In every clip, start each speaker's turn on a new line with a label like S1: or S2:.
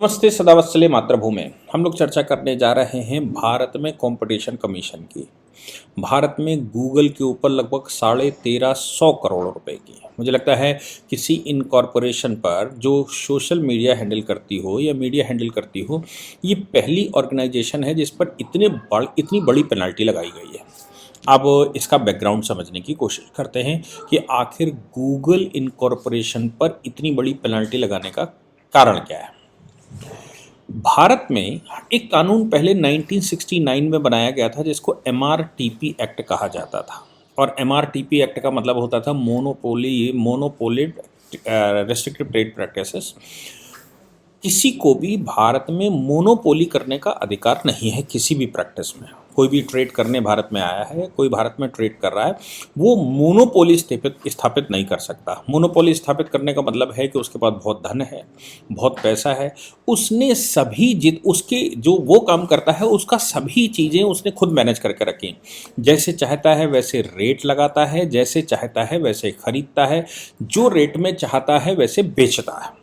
S1: नमस्ते सदावत्सले मातृभूमि। हम लोग चर्चा करने जा रहे हैं भारत में कंपटीशन कमीशन की। भारत में गूगल के ऊपर लगभग 1350 करोड़ रुपए की, मुझे लगता है किसी इनकॉर्पोरेशन पर जो सोशल मीडिया हैंडल करती हो या मीडिया हैंडल करती हो, ये पहली ऑर्गेनाइजेशन है जिस पर इतनी बड़ी पेनल्टी लगाई गई है। अब इसका बैकग्राउंड समझने की कोशिश करते हैं कि आखिर गूगल इनकॉर्पोरेशन पर इतनी बड़ी पेनल्टी लगाने का कारण क्या है। भारत में एक कानून पहले 1969 में बनाया गया था जिसको एमआरटीपी एक्ट कहा जाता था। और एमआरटीपी एक्ट का मतलब होता था मोनोपोली रेस्ट्रिक्टिव ट्रेड प्रैक्टिसेस। किसी को भी भारत में मोनोपोली करने का अधिकार नहीं है। किसी भी प्रैक्टिस में कोई भी ट्रेड करने भारत में आया है, कोई भारत में ट्रेड कर रहा है, वो मोनोपोली स्थापित नहीं कर सकता। मोनोपोली स्थापित करने का मतलब है कि उसके पास बहुत धन है, बहुत पैसा है, उसने उसके जो वो काम करता है उसका सभी चीज़ें उसने खुद मैनेज करके रखी। जैसे चाहता है वैसे रेट लगाता है, जैसे चाहता है वैसे खरीदता है, जो रेट में चाहता है वैसे बेचता है।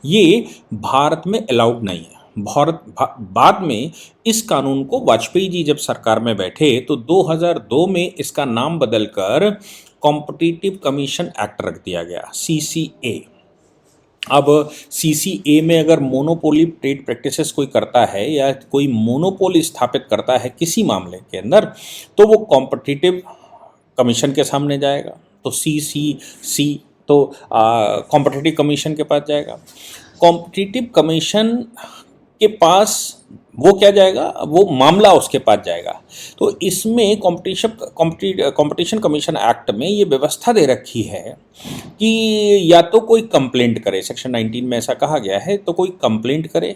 S1: ये भारत में अलाउड नहीं है। बाद में इस कानून को वाजपेयी जी जब सरकार में बैठे तो 2002 में इसका नाम बदलकर कॉम्पिटिटिव कमीशन एक्ट रख दिया गया, सीसीए। अब सीसीए में अगर मोनोपोली ट्रेड प्रैक्टिसेस कोई करता है या कोई मोनोपोली स्थापित करता है किसी मामले के अंदर, तो वो कॉम्पिटिटिव कमीशन के सामने जाएगा। तो सीसीसी तो कॉम्पिटिटिव कमीशन के पास जाएगा। कॉम्पिटिटिव कमीशन के पास वो क्या जाएगा, वो मामला उसके पास जाएगा। तो इसमें कंपटीशन कमीशन एक्ट में ये व्यवस्था दे रखी है कि या तो कोई कंप्लेंट करे, सेक्शन 19 में ऐसा कहा गया है, तो कोई कंप्लेंट करे,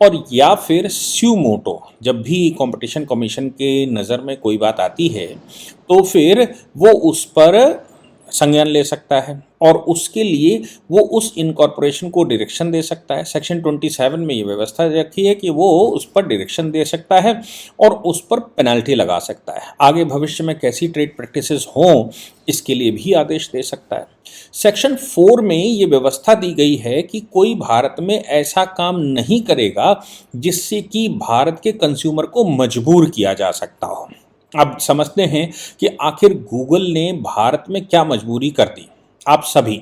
S1: और या फिर स्यू मोटो, जब भी कंपटीशन कमीशन के नज़र में कोई बात आती है तो फिर वो उस पर संज्ञान ले सकता है और उसके लिए वो उस इनकॉर्पोरेशन को डायरेक्शन दे सकता है। सेक्शन 27 में ये व्यवस्था रखी है कि वो उस पर डायरेक्शन दे सकता है और उस पर पेनल्टी लगा सकता है। आगे भविष्य में कैसी ट्रेड प्रैक्टिसेस हों इसके लिए भी आदेश दे सकता है। सेक्शन 4 में ये व्यवस्था दी गई है कि कोई भारत में ऐसा काम नहीं करेगा जिससे कि भारत के कंज्यूमर को मजबूर किया जा सकता हो। अब समझते हैं कि आखिर गूगल ने भारत में क्या मजबूरी कर दी। आप सभी,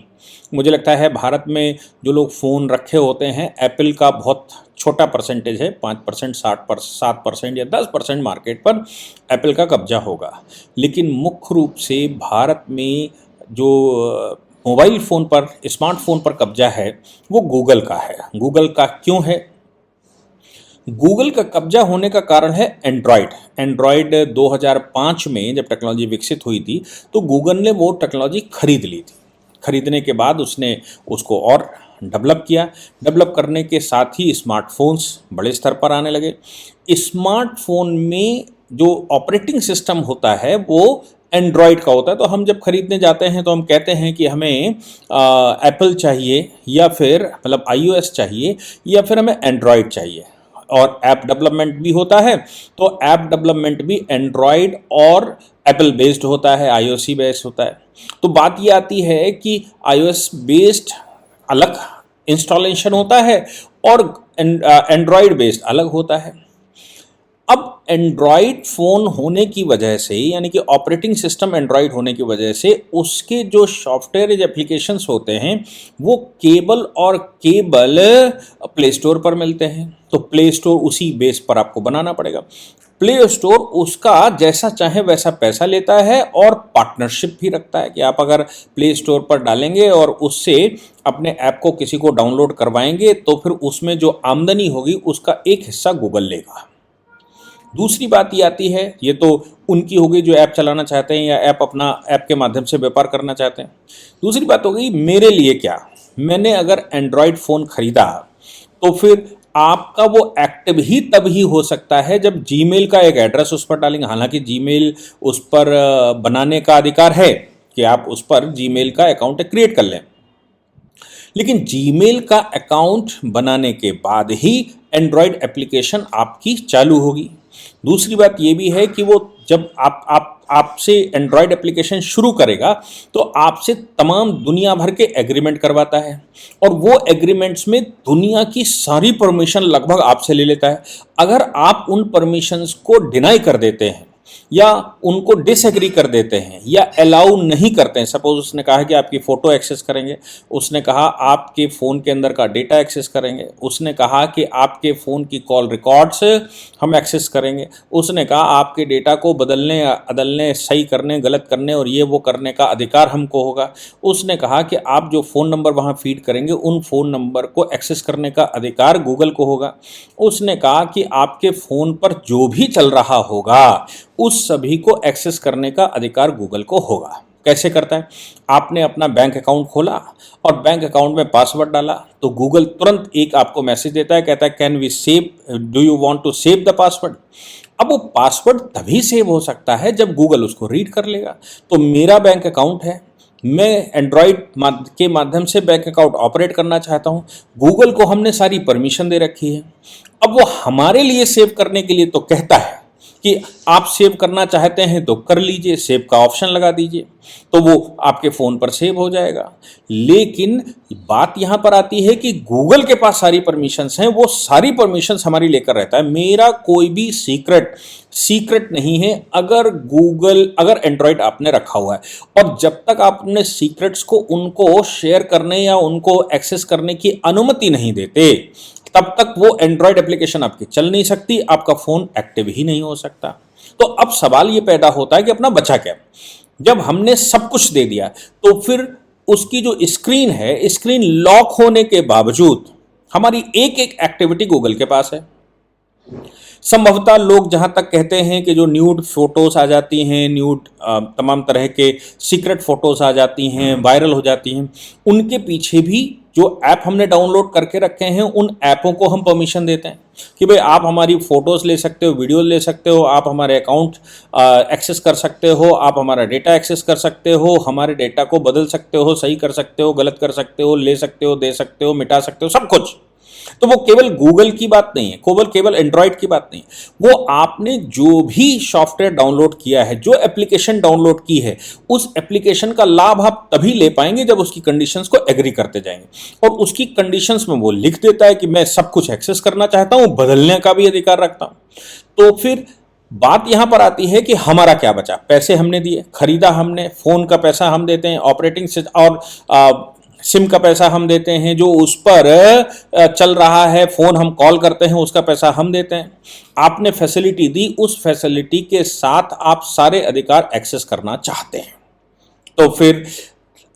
S1: मुझे लगता है भारत में जो लोग फ़ोन रखे होते हैं, एप्पल का बहुत छोटा परसेंटेज है, 5%, 7% या 10% मार्केट पर एप्पल का कब्जा होगा। लेकिन मुख्य रूप से भारत में जो मोबाइल फ़ोन पर, स्मार्टफोन पर कब्जा है वो गूगल का है। गूगल का क्यों है? गूगल का कब्जा होने का कारण है एंड्रॉयड 2005 में जब टेक्नोलॉजी विकसित हुई थी तो गूगल ने वो टेक्नोलॉजी खरीद ली थी। खरीदने के बाद उसने उसको और डेवलप किया। डेवलप करने के साथ ही स्मार्टफोन्स बड़े स्तर पर आने लगे। स्मार्टफोन में जो ऑपरेटिंग सिस्टम होता है वो एंड्रॉयड का होता है। तो हम जब खरीदने जाते हैं तो हम कहते हैं कि हमें एप्पल चाहिए या फिर मतलब iOS चाहिए या फिर हमें एंड्रॉयड चाहिए। और ऐप डेवलपमेंट भी होता है तो ऐप डेवलपमेंट भी एंड्रॉयड और एप्पल बेस्ड होता है, iOS बेस्ड होता है। तो बात ये आती है कि iOS बेस्ड अलग इंस्टॉलेशन होता है और एंड्रॉयड बेस्ड अलग होता है। अब एंड्रॉयड फ़ोन होने की वजह से, यानी कि ऑपरेटिंग सिस्टम एंड्रॉयड होने की वजह से उसके जो सॉफ्टवेयर एप्लीकेशंस होते हैं वो केबल प्ले स्टोर पर मिलते हैं। तो प्ले स्टोर उसी बेस पर आपको बनाना पड़ेगा। प्ले स्टोर उसका जैसा चाहे वैसा पैसा लेता है और पार्टनरशिप भी रखता है कि आप अगर प्ले स्टोर पर डालेंगे और उससे अपने ऐप को किसी को डाउनलोड करवाएंगे तो फिर उसमें जो आमदनी होगी उसका एक हिस्सा गूगल लेगा। दूसरी बात ये आती है, ये तो उनकी हो गई जो ऐप चलाना चाहते हैं या ऐप के माध्यम से व्यापार करना चाहते हैं। दूसरी बात हो गई मेरे लिए क्या, मैंने अगर एंड्रॉयड फ़ोन खरीदा तो फिर आपका वो एक्टिव ही तभी हो सकता है जब जीमेल का एक एड्रेस उस पर डालेंगे। हालांकि जीमेल उस पर बनाने का अधिकार है कि आप उस पर जीमेल का अकाउंट क्रिएट कर लें, लेकिन जीमेल का अकाउंट बनाने के बाद ही एंड्रॉयड एप्लीकेशन आपकी चालू होगी। दूसरी बात ये भी है कि वो जब आपसे एंड्रॉयड एप्लीकेशन शुरू करेगा तो आपसे तमाम दुनिया भर के एग्रीमेंट करवाता है, और वो एग्रीमेंट्स में दुनिया की सारी परमिशन लगभग आपसे ले लेता है। अगर आप उन परमिशंस को डिनाई कर देते हैं या उनको डिसएग्री कर देते हैं या अलाउ नहीं करते हैं, सपोज उसने कहा कि आपकी फ़ोटो एक्सेस करेंगे, उसने कहा आपके फ़ोन के अंदर का डेटा एक्सेस करेंगे, उसने कहा कि आपके फ़ोन की कॉल रिकॉर्ड्स हम एक्सेस करेंगे, उसने कहा आपके डेटा को बदलने अदलने सही करने गलत करने और ये वो करने का अधिकार हमको होगा, उसने कहा कि आप जो फ़ोन नंबर वहाँ फीड करेंगे उन फ़ोन नंबर को एक्सेस करने का अधिकार गूगल को होगा, उसने कहा कि आपके फ़ोन पर जो भी चल रहा होगा उस सभी को एक्सेस करने का अधिकार गूगल को होगा। कैसे करता है? आपने अपना बैंक अकाउंट खोला और बैंक अकाउंट में पासवर्ड डाला तो गूगल तुरंत एक आपको मैसेज देता है, कहता है can we save, do you want to save the password. अब वो पासवर्ड तभी सेव हो सकता है जब गूगल उसको रीड कर लेगा। तो मेरा बैंक अकाउंट है, मैं एंड्रॉयड के माध्यम से बैंक अकाउंट ऑपरेट करना चाहता हूँ, गूगल को हमने सारी परमिशन दे रखी है। अब वो हमारे लिए सेव करने के लिए तो कहता है कि आप सेव करना चाहते हैं तो कर लीजिए, सेव का ऑप्शन लगा दीजिए, तो वो आपके फ़ोन पर सेव हो जाएगा। लेकिन बात यहाँ पर आती है कि गूगल के पास सारी परमिशंस हैं, वो सारी परमिशंस हमारी लेकर रहता है। मेरा कोई भी सीक्रेट नहीं है अगर एंड्रॉयड आपने रखा हुआ है, और जब तक आप अपने सीक्रेट्स को उनको शेयर करने या उनको एक्सेस करने की अनुमति नहीं देते तब तक वो एंड्रॉयड एप्लीकेशन आपकी चल नहीं सकती, आपका फ़ोन एक्टिव ही नहीं हो सकता। तो अब सवाल ये पैदा होता है कि अपना बचा क्या। जब हमने सब कुछ दे दिया तो फिर उसकी जो स्क्रीन है, स्क्रीन लॉक होने के बावजूद हमारी एक एक एक्टिविटी गूगल के पास है। संभवतः लोग जहां तक कहते हैं कि जो न्यूड फोटोज आ जाती हैं, न्यूड तमाम तरह के सीक्रेट फोटोज आ जाती हैं, वायरल हो जाती हैं, उनके पीछे भी जो ऐप हमने डाउनलोड करके रखे हैं उन ऐपों को हम परमिशन देते हैं कि भाई आप हमारी फ़ोटोज़ ले सकते हो, वीडियो ले सकते हो, आप हमारे अकाउंट एक्सेस कर सकते हो, आप हमारा डेटा एक्सेस कर सकते हो, हमारे डेटा को बदल सकते हो, सही कर सकते हो, गलत कर सकते हो, ले सकते हो, दे सकते हो, मिटा सकते हो, सब कुछ। तो वो केवल गूगल की बात नहीं है, केवल एंड्रॉयड की बात नहीं है, वो आपने जो भी सॉफ्टवेयर डाउनलोड किया है, जो एप्लीकेशन डाउनलोड की है, उस एप्लीकेशन का लाभ आप तभी ले पाएंगे जब उसकी कंडीशंस को एग्री करते जाएंगे। और उसकी कंडीशंस में वो लिख देता है कि मैं सब कुछ एक्सेस करना चाहता हूं, बदलने का भी अधिकार रखता हूं। तो फिर बात यहां पर आती है कि हमारा क्या बचा। पैसे हमने दिए, खरीदा हमने, फोन का पैसा हम देते हैं, ऑपरेटिंग और सिम का पैसा हम देते हैं, जो उस पर चल रहा है, फ़ोन हम कॉल करते हैं उसका पैसा हम देते हैं। आपने फैसिलिटी दी, उस फैसिलिटी के साथ आप सारे अधिकार एक्सेस करना चाहते हैं, तो फिर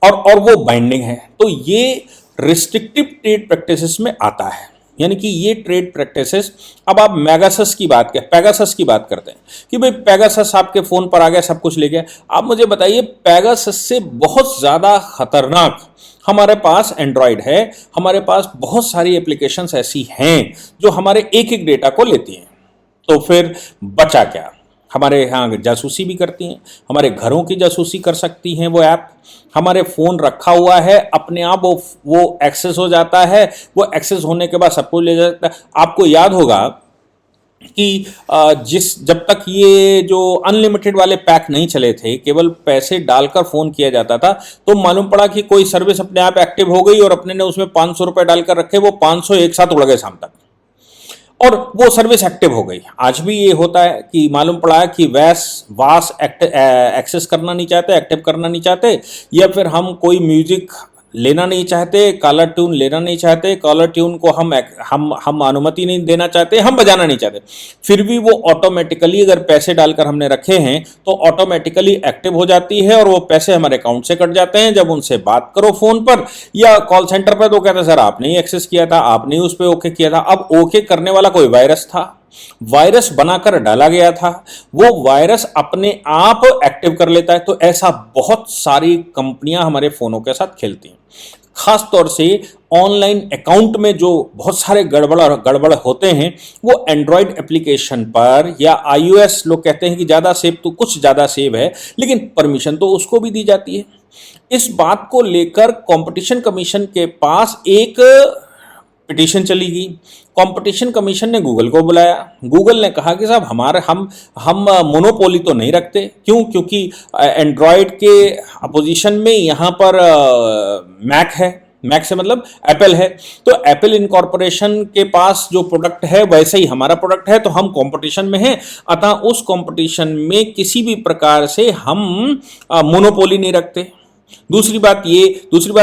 S1: और वो बाइंडिंग है। तो ये रिस्ट्रिक्टिव ट्रेड प्रैक्टिसेस में आता है, यानी कि ये ट्रेड प्रैक्टिसेस। अब आप पेगासस की बात करते हैं कि भाई पेगासस आपके फ़ोन पर आ गया, सब कुछ ले गया। आप मुझे बताइए, पेगासस से बहुत ज़्यादा खतरनाक हमारे पास एंड्रॉयड है, हमारे पास बहुत सारी एप्लीकेशंस ऐसी हैं जो हमारे एक एक डेटा को लेती हैं। तो फिर बचा क्या? हमारे यहाँ जासूसी भी करती हैं, हमारे घरों की जासूसी कर सकती हैं वो ऐप। हमारे फ़ोन रखा हुआ है, अपने आप वो एक्सेस हो जाता है, वो एक्सेस होने के बाद सब कुछ ले जाता है। आपको याद होगा कि जब तक ये जो अनलिमिटेड वाले पैक नहीं चले थे, केवल पैसे डालकर फ़ोन किया जाता था, तो मालूम पड़ा कि कोई सर्विस अपने आप एक्टिव हो गई और अपने ने उसमें 500 रुपये डालकर रखे, वो 500 एक साथ उड़ गए शाम तक और वो सर्विस एक्टिव हो गई। आज भी ये होता है कि मालूम पड़ा कि वास एक्सेस करना नहीं चाहते, एक्टिव करना नहीं चाहते, या फिर हम कोई म्यूजिक लेना नहीं चाहते, कॉलर ट्यून लेना नहीं चाहते, कॉलर ट्यून को हम अनुमति नहीं देना चाहते, हम बजाना नहीं चाहते, फिर भी वो ऑटोमेटिकली अगर पैसे डालकर हमने रखे हैं तो ऑटोमेटिकली एक्टिव हो जाती है और वो पैसे हमारे अकाउंट से कट जाते हैं। जब उनसे बात करो फ़ोन पर या कॉल सेंटर पर तो कहते हैं सर आपने ही एक्सेस किया था, आपने ही उस पर ओके किया था। अब ओके करने वाला कोई वायरस था, वायरस बनाकर डाला गया था, वो वायरस अपने आप एक्टिव कर लेता है। तो ऐसा बहुत सारी कंपनियां हमारे फ़ोनों के साथ खेलती हैं। खास तौर से ऑनलाइन अकाउंट में जो बहुत सारे गड़बड़ होते हैं वो एंड्रॉयड एप्लीकेशन पर या iOS, लोग कहते हैं कि ज़्यादा सेव, तो कुछ ज़्यादा सेव है लेकिन परमिशन तो उसको भी दी जाती है। इस बात को लेकर कंपटीशन कमीशन के पास एक पिटीशन चली गई। कंपटीशन कमीशन ने गूगल को बुलाया। गूगल ने कहा कि साहब हम मोनोपोली तो नहीं रखते। क्यों? क्योंकि एंड्रॉयड के अपोजिशन में यहाँ पर मैक है। मैक से मतलब एप्पल है। तो एप्पल इनकॉर्पोरेशन के पास जो प्रोडक्ट है वैसे ही हमारा प्रोडक्ट है, तो हम कंपटीशन में हैं। अतः उस कंपटीशन में किसी भी प्रकार से हम मोनोपोली नहीं रखते। दूसरी बात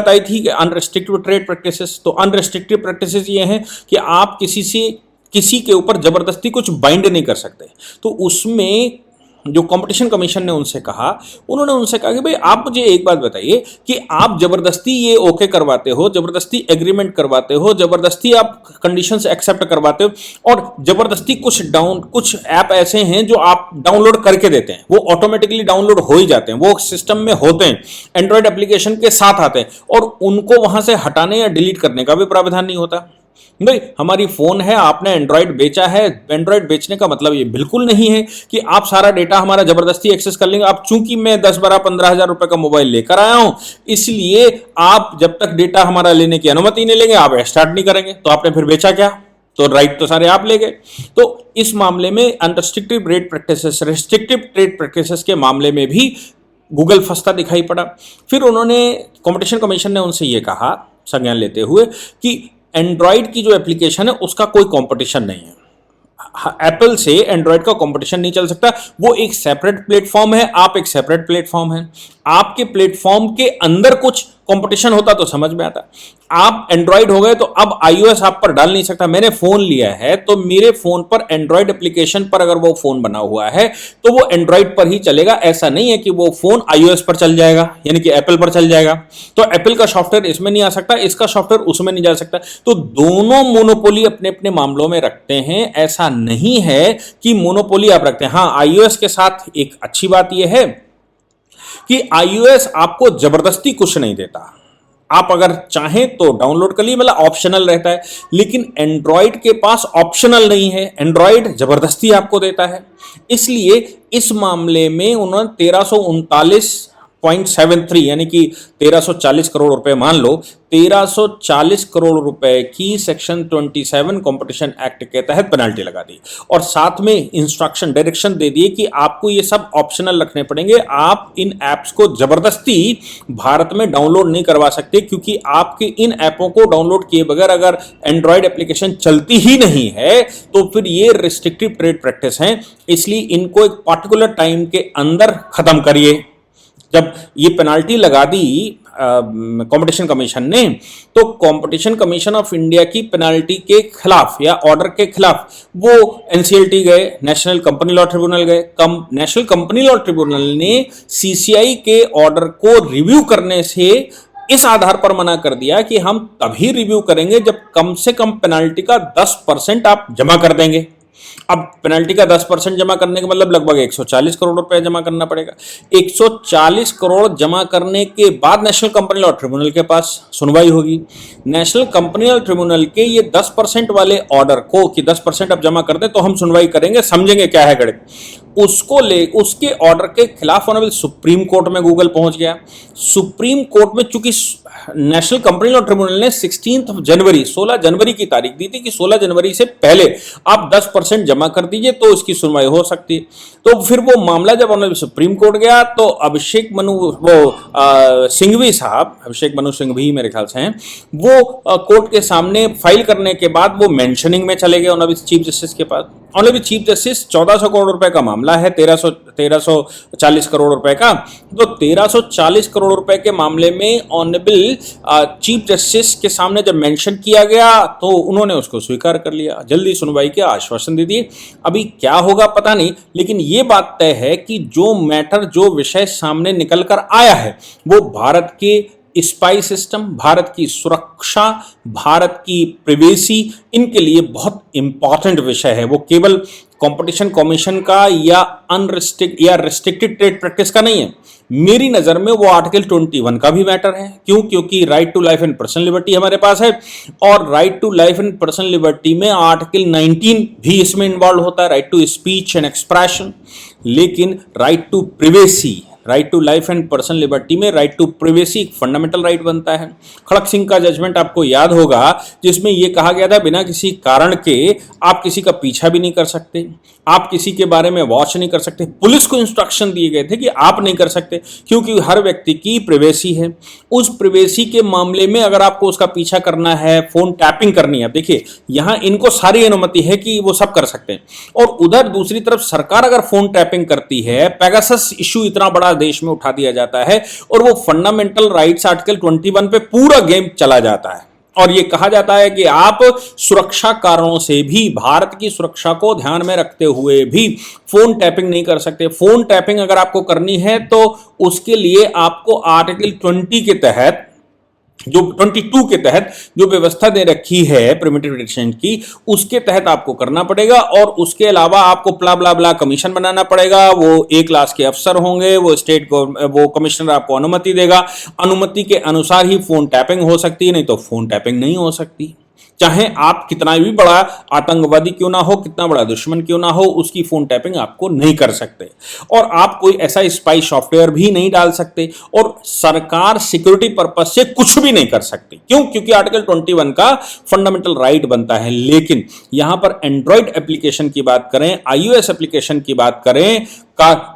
S1: आई थी कि अनरेस्ट्रिक्टिव ट्रेड प्रैक्टिसेस। तो अनरेस्ट्रिक्टिव प्रैक्टिसेस ये हैं कि आप किसी के ऊपर जबरदस्ती कुछ बाइंड नहीं कर सकते। तो उसमें जो कंपटीशन कमीशन ने उन्होंने उनसे कहा कि भाई आप मुझे एक बात बताइए कि आप जबरदस्ती ये ओके करवाते हो, जबरदस्ती एग्रीमेंट करवाते हो, जबरदस्ती आप कंडीशंस एक्सेप्ट करवाते हो, और जबरदस्ती कुछ ऐप ऐसे हैं जो आप डाउनलोड करके देते हैं, वो ऑटोमेटिकली डाउनलोड हो ही जाते हैं, वो सिस्टम में होते हैं, एंड्रॉयड एप्लीकेशन के साथ आते हैं, और उनको वहां से हटाने या डिलीट करने का भी प्रावधान नहीं होता। भाई हमारी फोन है, आपने एंड्रॉयड बेचा है, एंड्रॉयड बेचने का मतलब ये बिल्कुल नहीं है कि आप सारा डेटा हमारा जबरदस्ती एक्सेस कर लेंगे। आप चूंकि मैं 10-12-15 हज़ार रुपए का मोबाइल लेकर आया हूं, इसलिए आप जब तक डेटा हमारा लेने की अनुमति नहीं लेंगे आप स्टार्ट नहीं करेंगे, तो आपने फिर बेचा क्या? तो राइट तो सारे आप ले गए। तो इस मामले में unrestrictive trade practices, restrictive trade practices के मामले में भी गूगल फंसता दिखाई पड़ा। फिर कंपटीशन कमीशन ने उनसे ये कहा, संज्ञान लेते हुए, कि एंड्रॉयड की जो एप्लीकेशन है उसका कोई कंपटीशन नहीं है। एप्पल से एंड्रॉयड का कंपटीशन नहीं चल सकता। वो एक सेपरेट प्लेटफॉर्म है, आप एक सेपरेट प्लेटफॉर्म है। आपके प्लेटफॉर्म के अंदर कुछ कंपटीशन होता तो समझ में आता। आप एंड्रॉयड हो गए तो अब आईओएस आप पर डाल नहीं सकता। मैंने फोन लिया है तो मेरे फोन पर एंड्रॉयड एप्लीकेशन पर अगर वो फोन बना हुआ है तो वो एंड्रॉयड पर ही चलेगा। ऐसा नहीं है कि वो फोन आईओएस पर चल जाएगा, यानी कि एप्पल पर चल जाएगा। तो एप्पल का सॉफ्टवेयर इसमें नहीं आ सकता, इसका सॉफ्टवेयर उसमें नहीं जा सकता। तो दोनों मोनोपोली अपने अपने मामलों में रखते हैं। ऐसा नहीं है कि मोनोपोली आप रखते हैं। हाँ, आईओएस के साथ एक अच्छी बात यह है कि iOS आपको जबरदस्ती कुछ नहीं देता। आप अगर चाहें तो डाउनलोड कर लीजिए, मतलब ऑप्शनल रहता है। लेकिन एंड्रॉयड के पास ऑप्शनल नहीं है, एंड्रॉयड जबरदस्ती आपको देता है। इसलिए इस मामले में उन्होंने 1339.73 यानी कि 1340 करोड़ रुपए, मान लो 1340 करोड़ रुपए की सेक्शन 27 कंपटीशन एक्ट के तहत पेनल्टी लगा दी, और साथ में इंस्ट्रक्शन, डायरेक्शन दे दिए कि आपको ये सब ऑप्शनल रखने पड़ेंगे। आप इन ऐप्स को जबरदस्ती भारत में डाउनलोड नहीं करवा सकते, क्योंकि आपके इन ऐपों को डाउनलोड किए बगैर अगर एंड्रॉयड एप्लीकेशन चलती ही नहीं है तो फिर ये रिस्ट्रिक्टिव ट्रेड प्रैक्टिस है। इसलिए इनको एक पार्टिकुलर टाइम के अंदर खत्म करिए। जब ये पेनाल्टी लगा दी कंपटीशन कमीशन ने, तो कंपटीशन कमीशन ऑफ इंडिया की पेनाल्टी के खिलाफ या ऑर्डर के खिलाफ वो एनसीएलटी गए, नेशनल कंपनी लॉ ट्रिब्यूनल गए। नेशनल कंपनी लॉ ट्रिब्यूनल ने सीसीआई के ऑर्डर को रिव्यू करने से इस आधार पर मना कर दिया कि हम तभी रिव्यू करेंगे जब कम से कम पेनाल्टी का 10% आप जमा कर देंगे। अब पेनल्टी का 10% जमा करने का मतलब लगभग 140 करोड़ रुपए जमा करना पड़ेगा। 140 करोड़ जमा करने के बाद नेशनल कंपनी लॉ ट्रिब्यूनल के पास सुनवाई होगी। नेशनल कंपनी लॉ ट्रिब्यूनल के ये 10% वाले ऑर्डर को कि 10% अब जमा कर दें तो हम सुनवाई करेंगे, समझेंगे क्या है गणित, उसके ऑर्डर के खिलाफ ऑनरेबल सुप्रीम कोर्ट में गूगल पहुंच गया। सुप्रीम कोर्ट में चूंकि नेशनल कंपनी लॉ ट्रिब्यूनल ने 16 जनवरी की तारीख दी थी कि 16 जनवरी से पहले आप 10% जमा कर दीजिए तो इसकी सुनवाई हो सकती है। तो फिर वो मामला जब ऑनरेबल सुप्रीम कोर्ट गया तो अभिषेक मनु सिंघवी मेरे ख्याल से हैं, वो कोर्ट के सामने फाइल करने के बाद वो मेंशनिंग में चले गए ऑनरेबल चीफ जस्टिस के पास। ऑनरेबल चीफ जस्टिस 1400 करोड़ रुपए का मामला है, 1340 करोड़ रुपए का। तो 1340 करोड़ रुपए के मामले में ऑनरेबल चीफ जस्टिस के सामने जब मेंशन किया गया तो उन्होंने उसको स्वीकार कर लिया, जल्दी सुनवाई के आश्वासन दे दिए। अभी क्या होगा पता नहीं, लेकिन ये बात तय है कि जो विषय सामने निकल कर आया है वो भारत के स्पाई सिस्टम, भारत की सुरक्षा, भारत की प्रिवेसी, इनके लिए बहुत इंपॉर्टेंट विषय है। वो केवल कंपटीशन कमीशन का या रिस्ट्रिक्टेड ट्रेड प्रैक्टिस का नहीं है। मेरी नजर में वो आर्टिकल 21 का भी मैटर है। क्यों? क्योंकि right to life and personal liberty हमारे पास है, और right to life and personal liberty में आर्टिकल 19 भी इसमें इन्वॉल्व होता है, right to speech and expression. लेकिन right to privacy, right to life and personal liberty में राइट टू प्रिवेसी एक फंडामेंटल राइट बनता है। खड़क सिंह का जजमेंट आपको याद होगा, जिसमें यह कहा गया था बिना किसी कारण के आप किसी का पीछा भी नहीं कर सकते, आप किसी के बारे में वॉच नहीं कर सकते। पुलिस को इंस्ट्रक्शन दिए गए थे कि आप नहीं कर सकते, क्योंकि हर व्यक्ति की प्रिवेसी है। उस प्रिवेसी के मामले में अगर आपको उसका पीछा करना है, फोन टैपिंग करनी है, देखिए यहां इनको सारी अनुमति है कि वो सब कर सकते हैं। और उधर दूसरी तरफ सरकार अगर फोन टैपिंग करती है, पेगासस इश्यू इतना बड़ा देश में उठा दिया जाता है और वो फंडामेंटल राइट्स आर्टिकल 21 पे पूरा गेम चला जाता है। और ये कहा जाता है कि आप सुरक्षा कारणों से भी, भारत की सुरक्षा को ध्यान में रखते हुए भी फोन टैपिंग नहीं कर सकते। फोन टैपिंग अगर आपको करनी है तो उसके लिए आपको आर्टिकल 20 के तहत, जो 22 के तहत जो व्यवस्था दे रखी है प्रिवेंटिव डिटेंशन की, उसके तहत आपको करना पड़ेगा। और उसके अलावा आपको ब्ला ब्ला ब्ला कमीशन बनाना पड़ेगा। वो 1 क्लास के अफसर होंगे, वो स्टेट को, वो कमिश्नर आपको अनुमति देगा। अनुमति के अनुसार ही फोन टैपिंग हो सकती है, नहीं तो फोन टैपिंग नहीं हो सकती। चाहे आप कितना भी बड़ा आतंकवादी क्यों ना हो, कितना बड़ा दुश्मन क्यों ना हो, उसकी फोन टैपिंग आपको नहीं कर सकते। और आप कोई ऐसा स्पाई सॉफ्टवेयर भी नहीं डाल सकते। और सरकार सिक्योरिटी पर्पज से कुछ भी नहीं कर सकती। क्यों? क्योंकि आर्टिकल 21 का फंडामेंटल राइट बनता है। लेकिन यहां पर एंड्रॉइड एप्लीकेशन की बात करें, iOS एप्लीकेशन की बात करें,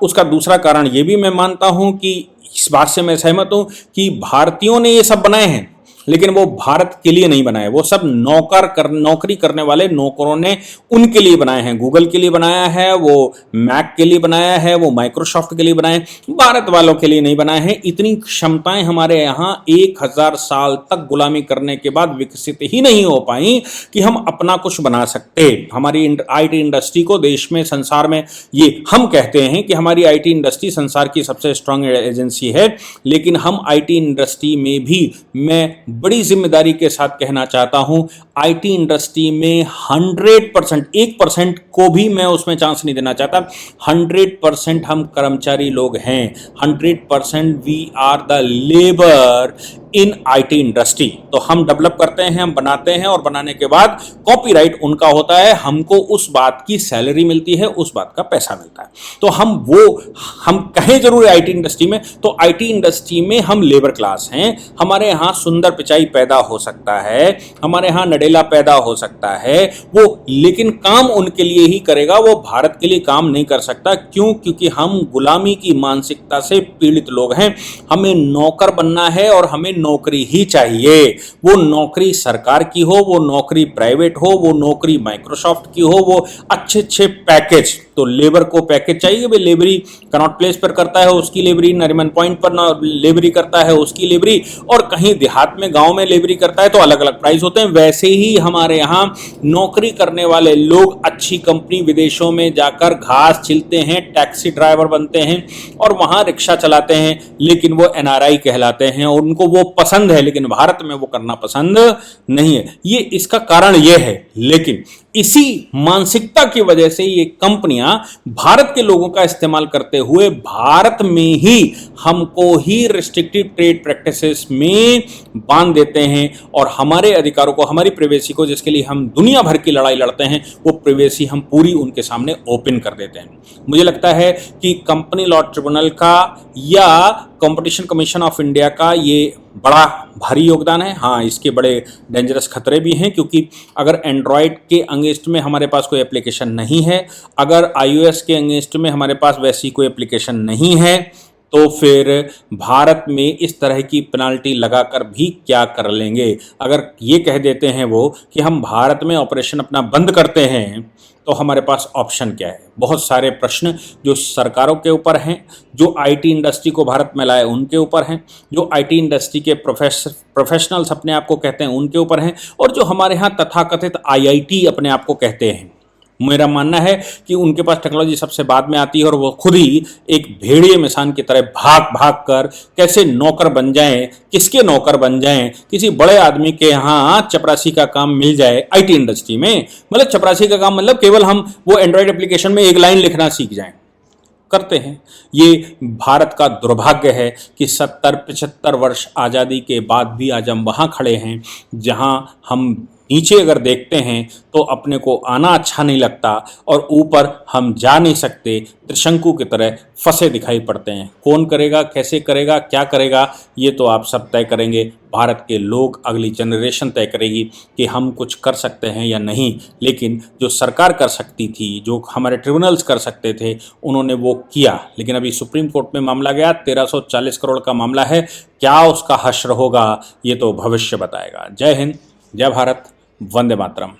S1: उसका दूसरा कारण यह भी मैं मानता हूं कि इस बात से मैं सहमत हूं कि भारतीयों ने ये सब बनाए हैं, लेकिन वो भारत के लिए नहीं बनाए। वो सब नौकरी करने वाले नौकरों ने उनके लिए बनाए हैं। गूगल के लिए बनाया है, वो मैक के लिए बनाया है, वो माइक्रोसॉफ्ट के लिए बनाए, भारत वालों के लिए नहीं बनाए हैं। इतनी क्षमताएं हमारे यहाँ 1000 साल तक गुलामी करने के बाद विकसित ही नहीं हो पाई कि हम अपना कुछ बना सकते। हमारी IT इंडस्ट्री को देश में, संसार में, ये हम कहते हैं कि हमारी IT इंडस्ट्री संसार की सबसे स्ट्रांग एजेंसी है, लेकिन हम IT इंडस्ट्री में भी, मैं बड़ी जिम्मेदारी के साथ कहना चाहता हूं, IT इंडस्ट्री में 100%, 1% को भी मैं उसमें चांस नहीं देना चाहता। 100% हम कर्मचारी लोग हैं। 100% we are the labour in IT industry. तो हम डेवलप करते हैं, हम बनाते हैं, और बनाने के बाद कॉपीराइट उनका होता है, हमको उस बात की सैलरी मिलती है, उस बात का पैसा मिलता है। तो हम कहें जरूर IT इंडस्ट्री में, तो IT इंडस्ट्री में हम लेबर क्लास हैं। हमारे यहाँ सुंदर पिचाई पैदा हो सकता है, हमारे यहाँ नडेला पैदा हो सकता है, वो लेकिन काम उनके लिए ही करेगा, वो भारत के लिए काम नहीं कर सकता। क्यों? क्योंकि हम गुलामी की मानसिकता से पीड़ित लोग हैं। हमें नौकर बनना है और हमें नौकरी ही चाहिए। वो नौकरी सरकार की हो, वो नौकरी प्राइवेट हो, वो नौकरी माइक्रोसॉफ्ट की हो, वो अच्छे अच्छे पैकेज। तो लेबर को पैकेज चाहिए भाई। लेबरी कनॉट प्लेस पर करता है उसकी लेबरी, नरीमन पॉइंट पर लेबरी करता है उसकी लेबरी, और कहीं देहात में, गांव में लेबरी करता है तो अलग अलग प्राइस होते हैं। वैसे ही हमारे यहाँ नौकरी करने वाले लोग अच्छी कंपनी विदेशों में जाकर घास छिलते हैं, टैक्सी ड्राइवर बनते हैं और वहां रिक्शा चलाते हैं, लेकिन वो NRI कहलाते हैं और उनको वो पसंद है, लेकिन भारत में वो करना पसंद नहीं है। ये इसका कारण ये है। लेकिन इसी मानसिकता की वजह से ये कंपनियां भारत के लोगों का इस्तेमाल करते हुए भारत में ही हमको ही रिस्ट्रिक्टिव ट्रेड प्रैक्टिसेस में बांध देते हैं, और हमारे अधिकारों को, हमारी प्राइवेसी को, जिसके लिए हम दुनिया भर की लड़ाई लड़ते हैं, वो प्राइवेसी हम पूरी उनके सामने ओपन कर देते हैं। मुझे लगता है कि कंपनी लॉ ट्रिब्यूनल का या कंपटीशन कमीशन ऑफ इंडिया का ये बड़ा भारी योगदान है। हाँ, इसके बड़े डेंजरस खतरे भी हैं, क्योंकि अगर एंड्रॉयड के अगेंस्ट में हमारे पास कोई एप्लीकेशन नहीं है, अगर iOS के अगेंस्ट में हमारे पास वैसी कोई एप्लीकेशन नहीं है, तो फिर भारत में इस तरह की पेनाल्टी लगाकर भी क्या कर लेंगे। अगर ये कह देते हैं वो कि हम भारत में ऑपरेशन अपना बंद करते हैं, तो हमारे पास ऑप्शन क्या है? बहुत सारे प्रश्न जो सरकारों के ऊपर हैं, जो IT इंडस्ट्री को भारत में लाए उनके ऊपर हैं, जो IT इंडस्ट्री के प्रोफेशनल्स अपने आप को कहते हैं उनके ऊपर हैं, और जो हमारे यहाँ तथाकथित IIT अपने आप को कहते हैं। मेरा मानना है कि उनके पास टेक्नोलॉजी सबसे बाद में आती है और वो खुद ही एक भेड़िए मिसान की तरह भाग भाग कर कैसे नौकर बन जाएं, किसके नौकर बन जाएं, किसी बड़े आदमी के यहाँ चपरासी का काम मिल जाए IT इंडस्ट्री में। मतलब चपरासी का काम मतलब केवल हम वो एंड्रॉयड एप्लीकेशन में एक लाइन लिखना सीख जाएं, करते हैं। ये भारत का दुर्भाग्य है कि 70-75 वर्ष आज़ादी के बाद भी आज हम वहाँ खड़े हैं जहाँ हम नीचे अगर देखते हैं तो अपने को आना अच्छा नहीं लगता और ऊपर हम जा नहीं सकते, त्रिशंकु की तरह फंसे दिखाई पड़ते हैं। कौन करेगा, कैसे करेगा, क्या करेगा, ये तो आप सब तय करेंगे। भारत के लोग, अगली जनरेशन तय करेगी कि हम कुछ कर सकते हैं या नहीं। लेकिन जो सरकार कर सकती थी, जो हमारे ट्रिब्यूनल्स कर सकते थे, उन्होंने वो किया। लेकिन अभी सुप्रीम कोर्ट में मामला गया, 1340 करोड़ का मामला है। क्या उसका हश्र होगा, ये तो भविष्य बताएगा। जय हिंद, जय भारत, वंदे मातरम।